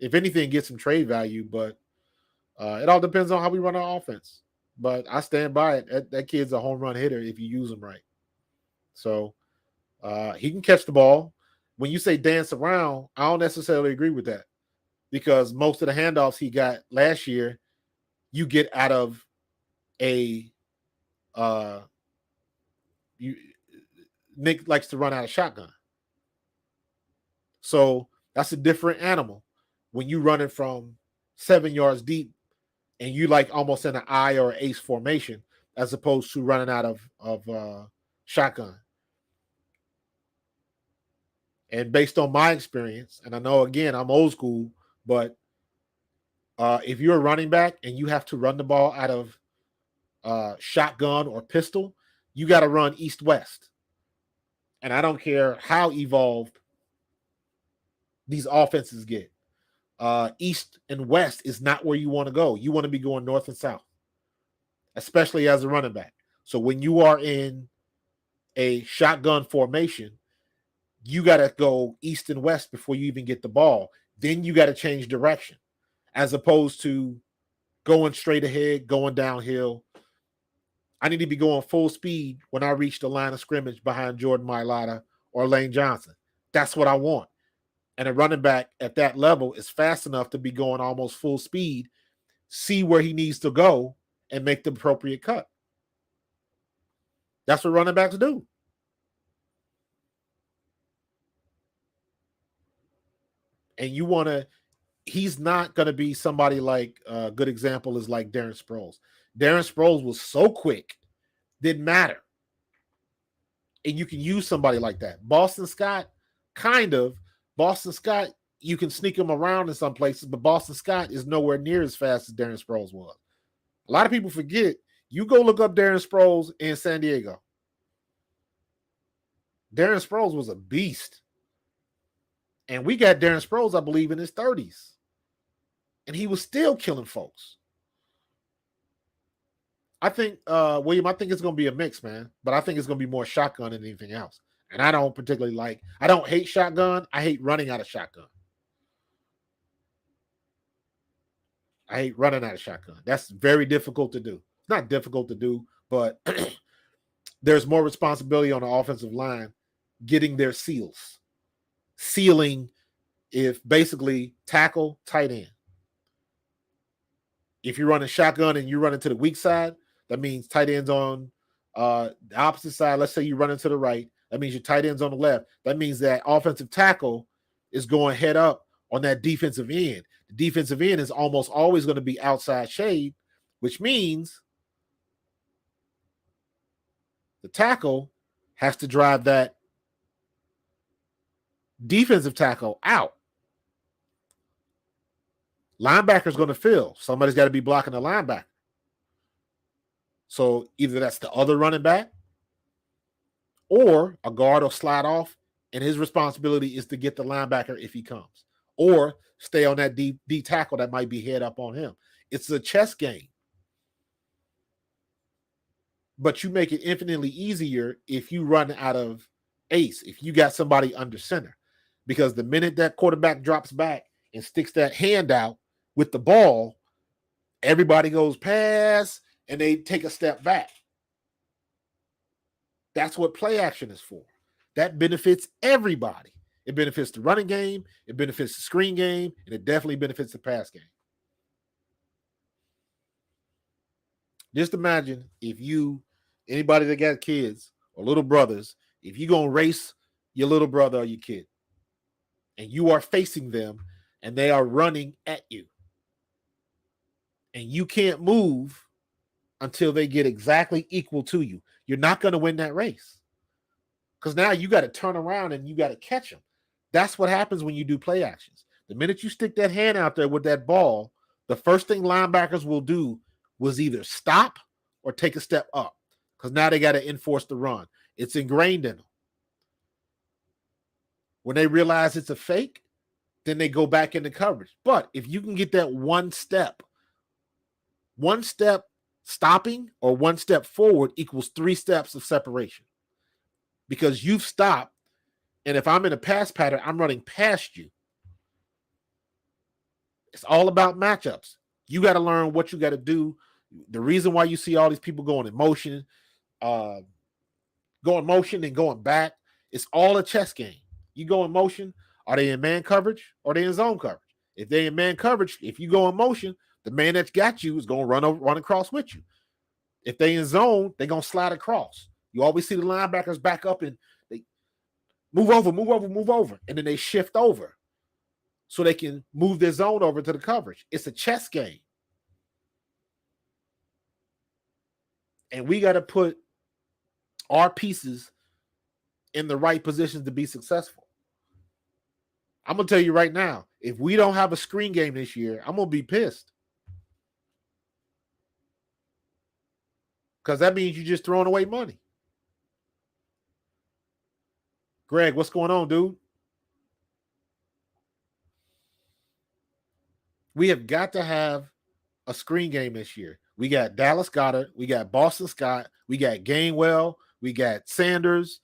If anything, get some trade value, but it all depends on how we run our offense. But I stand by it. That kid's a home run hitter if you use him right. So he can catch the ball. When you say dance around, I don't necessarily agree with that because most of the handoffs he got last year, you get out of a Nick likes to run out of shotgun. So that's a different animal when you running from 7 yards deep and you like almost in an I or ace formation as opposed to running out of shotgun. And based on my experience, and I know, again, I'm old school, but if you're a running back and you have to run the ball out of shotgun or pistol, you got to run east-west. And I don't care how evolved these offenses get. East and west is not where you want to go. You want to be going north and south, especially as a running back. So when you are in a shotgun formation, you got to go east and west before you even get the ball. Then you got to change direction as opposed to going straight ahead, going downhill. I need to be going full speed when I reach the line of scrimmage behind Jordan Mailata or Lane Johnson. That's what I want. And a running back at that level is fast enough to be going almost full speed, see where he needs to go, and make the appropriate cut. That's what running backs do. And you want to, he's not going to be somebody like, a good example is like Darren Sproles. Darren Sproles was so quick, didn't matter. And you can use somebody like that. Boston Scott, kind of. Boston Scott, you can sneak him around in some places, but Boston Scott is nowhere near as fast as Darren Sproles was. A lot of people forget. You go look up Darren Sproles in San Diego. Darren Sproles was a beast. And we got Darren Sproles, I believe, in his 30s. And he was still killing folks. I think, William, I think it's going to be a mix, man. But I think it's going to be more shotgun than anything else. And I don't particularly like, I don't hate shotgun. I hate running out of shotgun. I hate running out of shotgun. That's very difficult to do. It's not difficult to do, but there's more responsibility on the offensive line getting their seals. Sealing, if basically tackle, tight end. If you're running shotgun and you run into the weak side, that means tight ends on the opposite side. Let's say you run into the right. That means your tight end's on the left. That means that offensive tackle is going head up on that defensive end. The defensive end is almost always going to be outside shade, which means the tackle has to drive that defensive tackle out. Linebacker's going to fill. Somebody's got to be blocking the linebacker. So either that's the other running back or a guard will slide off and his responsibility is to get the linebacker if he comes or stay on that D tackle that might be head up on him. It's a chess game. But you make it infinitely easier if you run out of ace if you got somebody under center. Because the minute that quarterback drops back and sticks that hand out with the ball, everybody goes pass and they take a step back. That's what play action is for. That benefits everybody. It benefits the running game, it benefits the screen game, and it definitely benefits the pass game. Just imagine if anybody that got kids or little brothers, if you're going to race your little brother or your kid, and you are facing them, and they are running at you, and you can't move until they get exactly equal to you, you're not going to win that race. Because now you got to turn around and you got to catch them. That's what happens when you do play actions. The minute you stick that hand out there with that ball, the first thing linebackers will do was either stop or take a step up, because now they got to enforce the run. It's ingrained in them. When they realize it's a fake, then they go back into coverage. But if you can get that one step stopping or one step forward equals 3 steps of separation, because you've stopped. And if I'm in a pass pattern, I'm running past you. It's all about matchups. You got to learn what you got to do. The reason why you see all these people going in motion and going back, it's all a chess game. You go in motion, are they in man coverage or are they in zone coverage? If they're in man coverage, if you go in motion, the man that's got you is going to run across with you. If they in zone, they're going to slide across. You always see the linebackers back up and they move over, and then they shift over so they can move their zone over to the coverage. It's a chess game. And we got to put our pieces in the right positions to be successful. I'm going to tell you right now, if we don't have a screen game this year, I'm going to be pissed. Because that means you're just throwing away money. Greg, what's going on, dude? We have got to have a screen game this year. We got Dallas Goedert, we got Boston Scott, we got Gainwell, we got Sanders.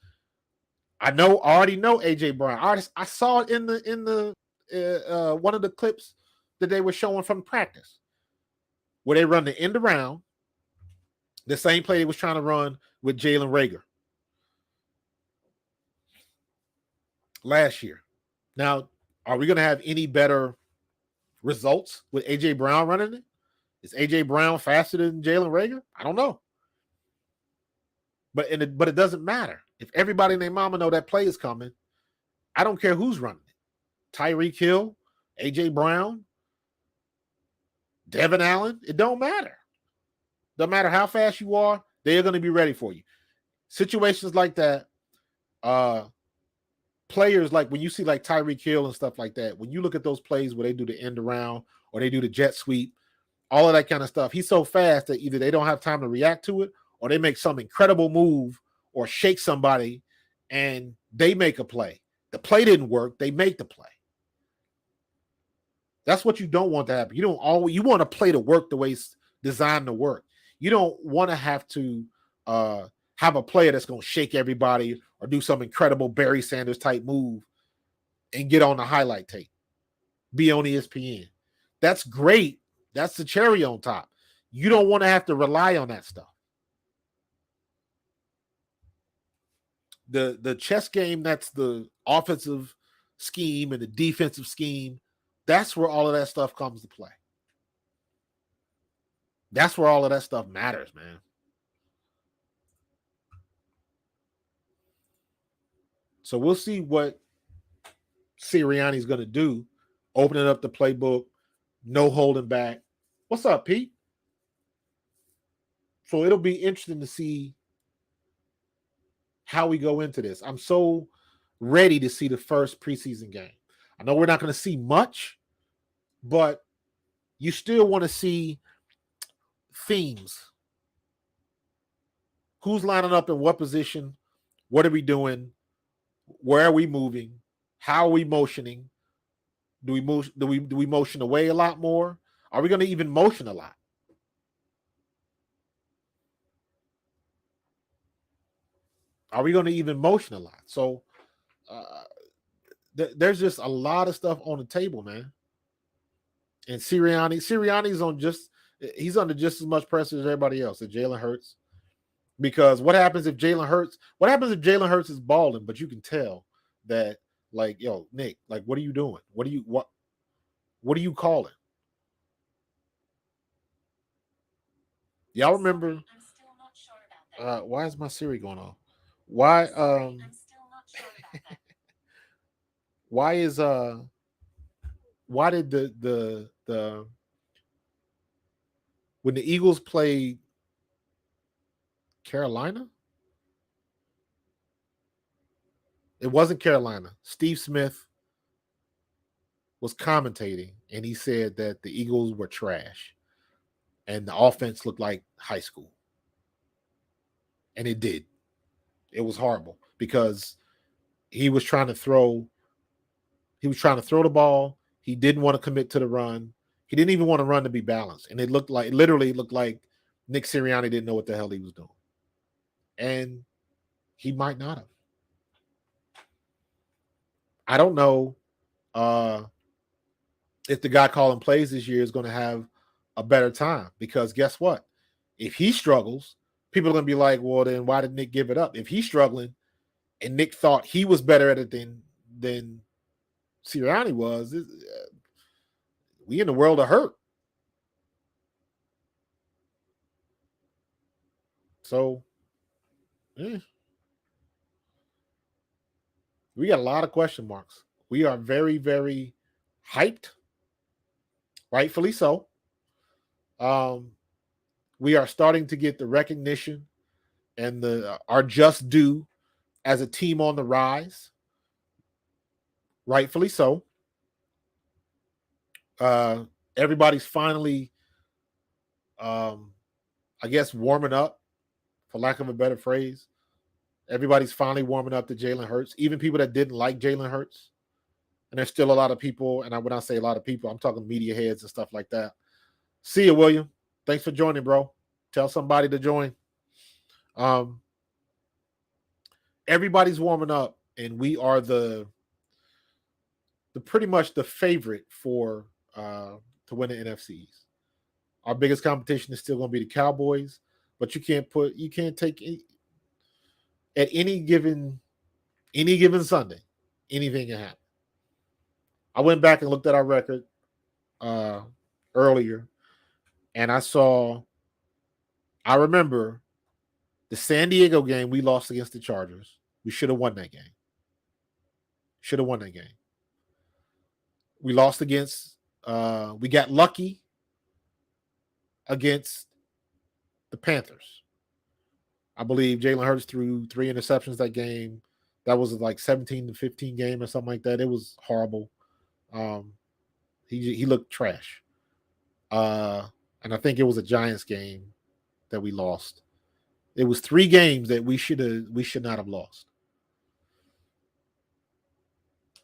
I already know AJ Brown. I saw it in the one of the clips that they were showing from practice, where they run the end around, the same play they was trying to run with Jalen Reagor last year. Now, are we going to have any better results with AJ Brown running it? Is AJ Brown faster than Jalen Reagor? I don't know. But it doesn't matter. If everybody and their mama know that play is coming, I don't care who's running it. Tyreek Hill, AJ Brown, Devin Allen, it don't matter. Don't matter how fast you are, they're going to be ready for you. Situations like that, players like when you see like Tyreek Hill and stuff like that, when you look at those plays where they do the end around or they do the jet sweep, all of that kind of stuff, he's so fast that either they don't have time to react to it or they make some incredible move or shake somebody and they make a play. The play didn't work. They make the play. That's what you don't want to happen. You want to play to work the way it's designed to work. You don't want to have to have a player that's going to shake everybody or do some incredible Barry Sanders type move and get on the highlight tape, be on ESPN. That's great. That's the cherry on top. You don't want to have to rely on that stuff. The chess game, that's the offensive scheme and the defensive scheme. That's where all of that stuff comes to play. That's where all of that stuff matters, man. So we'll see what Sirianni's going to do, opening up the playbook, no holding back. What's up, Pete? So it'll be interesting to see how we go into this. I'm so ready to see the first preseason game. I know we're not going to see much, but you still want to see themes. Who's lining up in what position? What are we doing? Where are we moving? How are we motioning? Do we motion away a lot more? Are we going to even motion a lot? Are we going to even motion a lot? So uh, there's just a lot of stuff on the table, man. And Sirianni's on he's under just as much pressure as everybody else, at Jalen Hurts. Because what happens if Jalen Hurts is balling, but you can tell that, like, yo, Nick, like, what are you doing? What are you calling? Y'all remember? I'm still not sure about that. Why is my Siri going off? Why I'm still not sure about that. why is why did the when the Eagles played Carolina? It wasn't Carolina. Steve Smith was commentating, and he said that the Eagles were trash and the offense looked like high school. And it did. It was horrible because he was trying to throw the ball. He didn't want to commit to the run. He didn't even want to run to be balanced. And it literally looked like Nick Sirianni didn't know what the hell he was doing. And he might not have. I don't know if the guy calling plays this year is going to have a better time, because guess what? If he struggles, people are going to be like, well, then why did Nick give it up? If he's struggling and Nick thought he was better at it than Sirianni was, we in the world of hurt. So, we got a lot of question marks. We are very, very hyped, rightfully so. We are starting to get the recognition and our just due as a team on the rise, rightfully so. Everybody's finally, I guess, warming up, for lack of a better phrase. Everybody's finally warming up to Jalen Hurts, even people that didn't like Jalen Hurts. And there's still a lot of people, and when I say a lot of people, I'm talking media heads and stuff like that. See you, William. Thanks for joining, bro. Tell somebody to join. Everybody's warming up, and we are the pretty much the favorite for to win the NFCs. Our biggest competition is still going to be the Cowboys, but you can't take at any given Sunday, anything can happen. I went back and looked at our record earlier, and I remember the San Diego game we lost against the Chargers. We should have won that game. We lost against, we got lucky against the Panthers. I believe Jalen Hurts threw 3 interceptions that game. That was like 17-15 game or something like that. It was horrible. He looked trash. And I think it was a Giants game that we lost. It was 3 games that we should not have lost.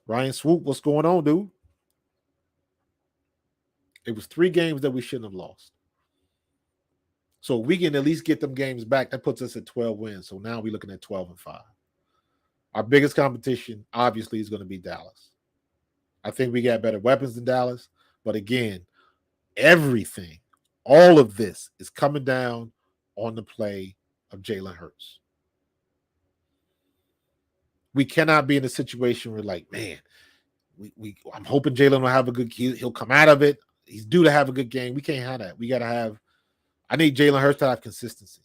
Ryan Swoop, what's going on, dude? It was 3 games that we shouldn't have lost. So we can at least get them games back. That puts us at 12 wins. So now we're looking at 12-5. Our biggest competition, obviously, is going to be Dallas. I think we got better weapons than Dallas. But again, everything, all of this is coming down on the play of Jalen Hurts. We cannot be in a situation where, like, man, I'm hoping Jalen will have a good, he'll come out of it. He's due to have a good game. We can't have that. We got to have, I need Jalen Hurts to have consistency.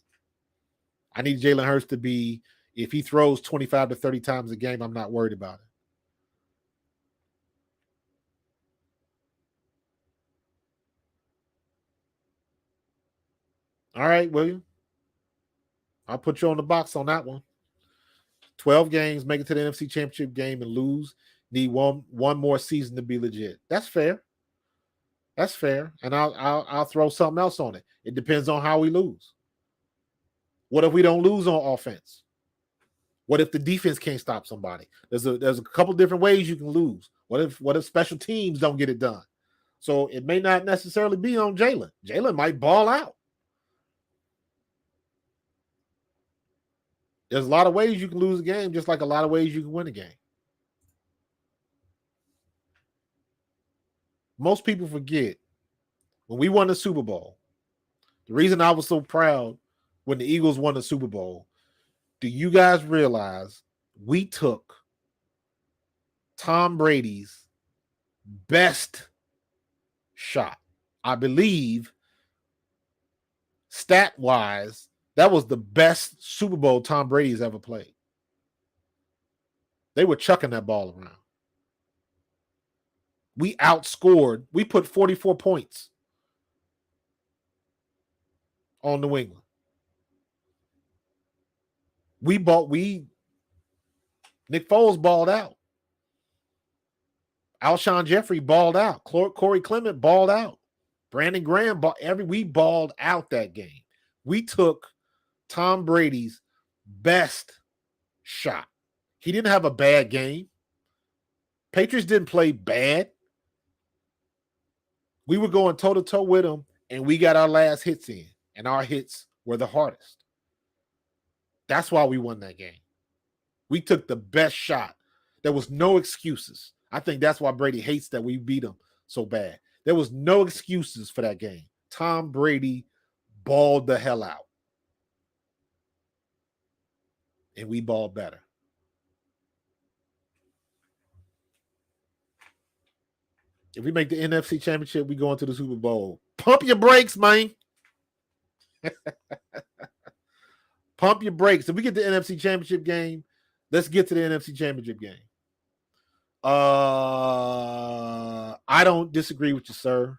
I need Jalen Hurts to be, if he throws 25 to 30 times a game, I'm not worried about it. All right, William. I'll put you on the box on that one. 12 games, make it to the NFC Championship game and lose. Need one more season to be legit. That's fair. That's fair. And I'll throw something else on it. It depends on how we lose. What if we don't lose on offense? What if the defense can't stop somebody? There's a couple different ways you can lose. What if special teams don't get it done? So it may not necessarily be on Jalen. Jalen might ball out. There's a lot of ways you can lose a game, just like a lot of ways you can win a game. Most people forget when we won the Super Bowl. The reason I was so proud when the Eagles won the Super Bowl, do you guys realize we took Tom Brady's best shot? I believe stat-wise, that was the best Super Bowl Tom Brady's ever played. They were chucking that ball around. We outscored. We put 44 points on New England. Nick Foles balled out. Alshon Jeffrey balled out. Corey Clement balled out. Brandon Graham we balled out that game. We took Tom Brady's best shot. He didn't have a bad game. Patriots didn't play bad. We were going toe-to-toe with them, and we got our last hits in, and our hits were the hardest. That's why we won that game. We took the best shot. There was no excuses. I think that's why Brady hates that we beat him so bad. There was no excuses for that game. Tom Brady balled the hell out. And we balled better. If we make the NFC Championship, we go into the Super Bowl. Pump your brakes, man. Pump your brakes. If we get the NFC Championship game, let's get to the NFC Championship game. I don't disagree with you, sir.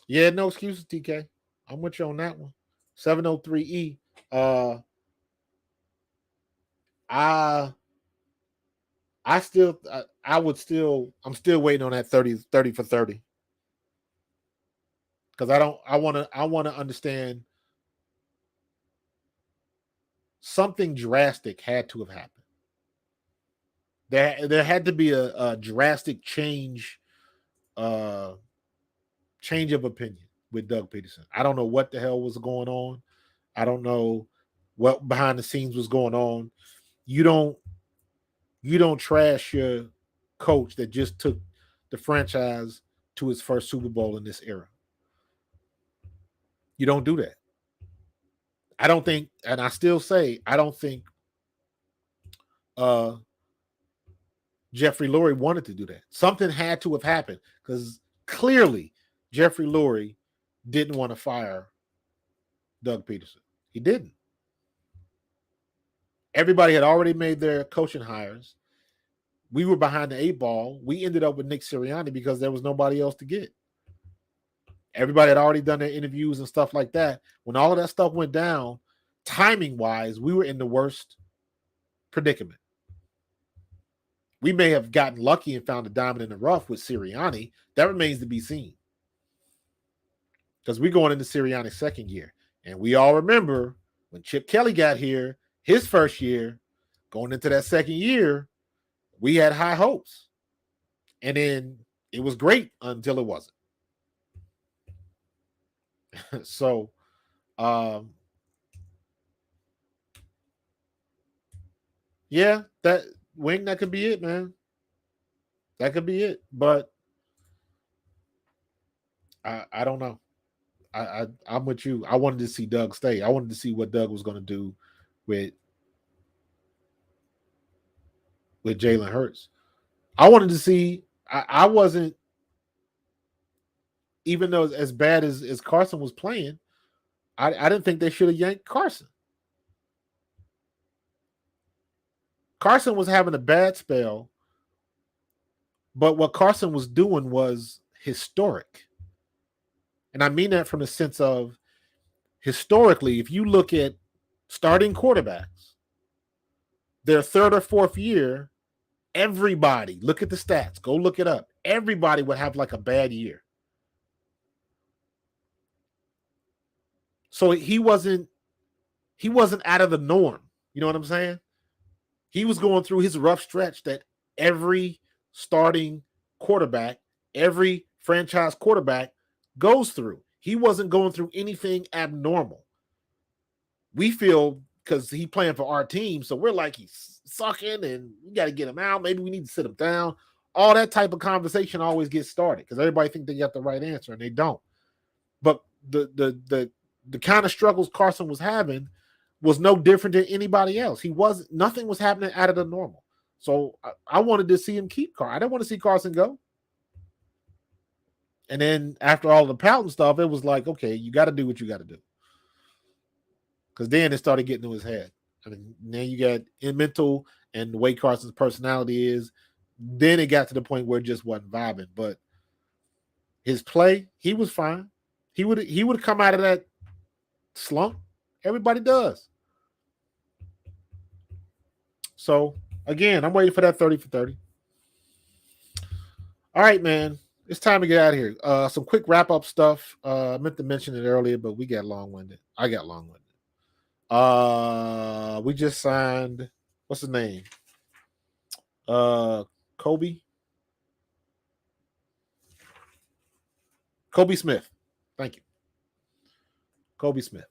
Yeah, no excuses, TK. I'm with you on that one. 703E. I'm still waiting on that 30 for 30. Because I want to understand something drastic had to have happened. There had to be a drastic change of opinion with Doug Peterson. I don't know what the hell was going on. I don't know what behind the scenes was going on. You don't trash your coach that just took the franchise to his first Super Bowl in this era. You don't do that. I don't think, and I still say, I don't think Jeffrey Lurie wanted to do that. Something had to have happened because clearly Jeffrey Lurie didn't want to fire Doug Peterson. He didn't. Everybody had already made their coaching hires. We were behind the 8-ball. We ended up with Nick Sirianni because there was nobody else to get. Everybody had already done their interviews and stuff like that. When all of that stuff went down, timing-wise, we were in the worst predicament. We may have gotten lucky and found a diamond in the rough with Sirianni. That remains to be seen. Because we're going into Sirianni's second year. And we all remember when Chip Kelly got here, his first year, going into that second year, we had high hopes. And then it was great until it wasn't. So, yeah, that could be it, man. That could be it. But I don't know. I'm with you. I wanted to see Doug stay. I wanted to see what Doug was going to do with Jalen Hurts. I wanted to see. I wasn't, even though as bad as Carson was playing, I didn't think they should have yanked Carson. Carson was having a bad spell, but what Carson was doing was historic. And I mean that from the sense of historically, if you look at starting quarterbacks, their third or fourth year, everybody, look at the stats, go look it up. Everybody would have like a bad year. So he wasn't out of the norm. You know what I'm saying? He was going through his rough stretch that every starting quarterback, every franchise quarterback goes through. He wasn't going through anything abnormal. We feel because he playing for our team, so we're like he's sucking and we got to get him out. Maybe we need to sit him down. All that type of conversation always gets started because everybody think they got the right answer and they don't. But the kind of struggles Carson was having was no different than anybody else. Nothing was happening out of the normal. So I wanted to see him keep Carson. I didn't want to see Carson go. And then after all the pouting stuff, it was like, okay, you got to do what you got to do. Because then it started getting to his head. I mean, then you got mental and the way Carson's personality is. Then it got to the point where it just wasn't vibing. But his play, he was fine. He would come out of that slump. Everybody does. So again, I'm waiting for that 30 for 30. All right, man. It's time to get out of here. Some quick wrap-up stuff. I meant to mention it earlier, but we got long-winded. I got long-winded. We just signed, what's his name? Kobe Smith. Thank you. Kobe Smith.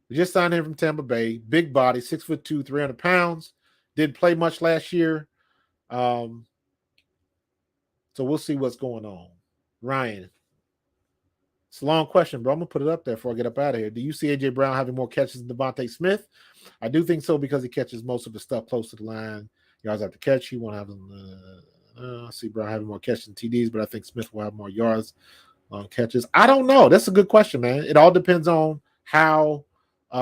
We just signed him from Tampa Bay. Big body, 6'2", 300 pounds. Didn't play much last year. So we'll see what's going on. Ryan. It's a long question, bro. I'm going to put it up there before I get up out of here. Do you see A.J. Brown having more catches than Devontae Smith? I do think so because he catches most of the stuff close to the line. Yards after catch. He won't have I see Brown having more catches than TDs, but I think Smith will have more yards on catches. I don't know. That's a good question, man. It all depends on how they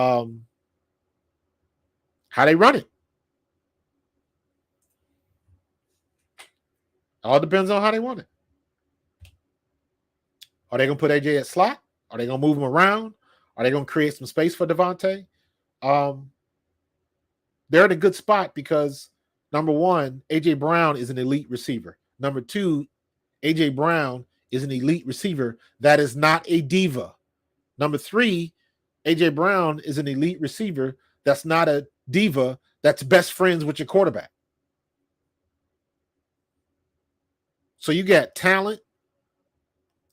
run it. All depends on how they want it. Are they going to put AJ at slot? Are they going to move him around? Are they going to create some space for Devontae? They're in a good spot because, number one, AJ Brown is an elite receiver. Number two, AJ Brown is an elite receiver that is not a diva. Number three, AJ Brown is an elite receiver that's not a diva that's best friends with your quarterback. So you got talent,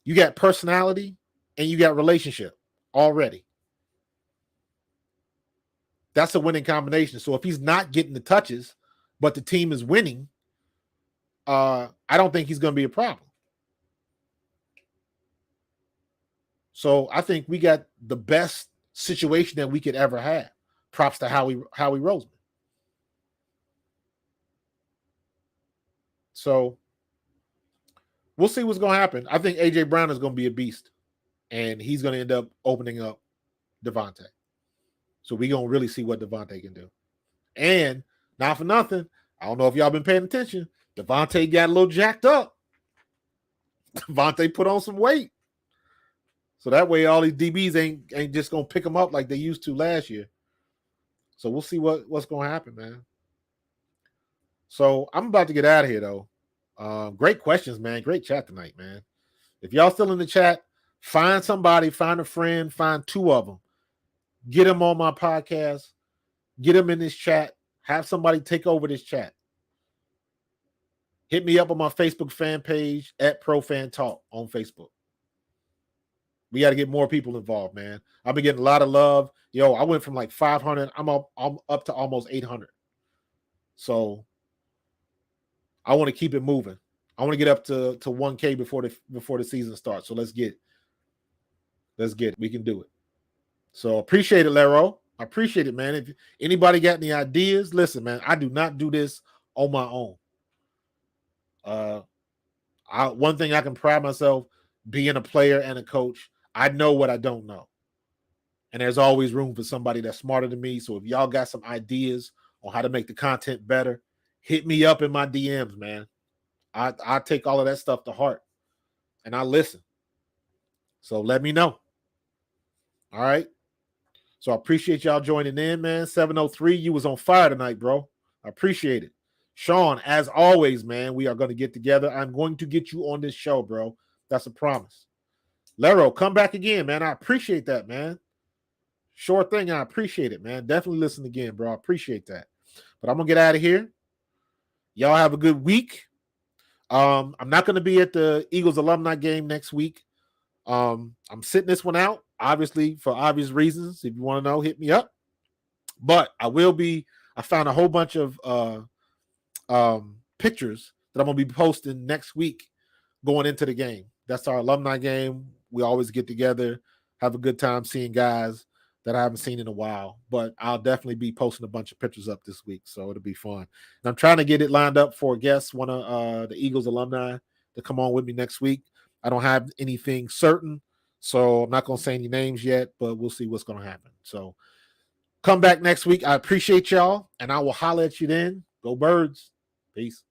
you got personality, and you got relationship already. That's a winning combination. So if he's not getting the touches, but the team is winning, I don't think he's going to be a problem. So I think we got the best situation that we could ever have. Props to Howie Roseman. So we'll see what's going to happen. I think A.J. Brown is going to be a beast, and he's going to end up opening up Devontae. So we're going to really see what Devontae can do. And not for nothing, I don't know if y'all been paying attention, Devontae got a little jacked up. Devontae put on some weight. So that way all these DBs ain't just going to pick him up like they used to last year. So we'll see what's going to happen, man. So I'm about to get out of here, though. Great questions, man. Great chat tonight, man. If y'all still in the chat, find somebody, find a friend, find two of them. Get them on my podcast. Get them in this chat. Have somebody take over this chat. Hit me up on my Facebook fan page at ProFanTalk on Facebook. We got to get more people involved, man. I've been getting a lot of love. Yo, I went from like 500. I'm up to almost 800. So I want to keep it moving. I want to get up to 1K before the season starts. So let's get it. We can do it. So appreciate it, Lero. I appreciate it, man. If anybody got any ideas, listen, man, I do not do this on my own. One thing I can pride myself being a player and a coach, I know what I don't know. And there's always room for somebody that's smarter than me. So if y'all got some ideas on how to make the content better, hit me up in my DMs, man. I take all of that stuff to heart and I listen. So let me know. All right. So I appreciate y'all joining in, man. 703, you was on fire tonight, bro. I appreciate it. Sean, as always, man, we are going to get together. I'm going to get you on this show, bro. That's a promise. Lero, come back again, man. I appreciate that, man. Sure thing. I appreciate it, man. Definitely listen again, bro. I appreciate that. But I'm going to get out of here. Y'all have a good week. I'm not going to be at the Eagles alumni game next week. I'm sitting this one out, obviously, for obvious reasons. If you want to know, hit me up. But I found a whole bunch of pictures that I'm gonna be posting next week going into the game. That's our alumni game. We always get together, have a good time seeing guys that I haven't seen in a while. But I'll definitely be posting a bunch of pictures up this week, so it'll be fun. And I'm trying to get it lined up for a guest, one of the Eagles alumni, to come on with me next week. I don't have anything certain, so I'm not gonna say any names yet, but we'll see what's gonna happen. So come back next week. I appreciate y'all, and I will holler at you then. Go Birds. Peace.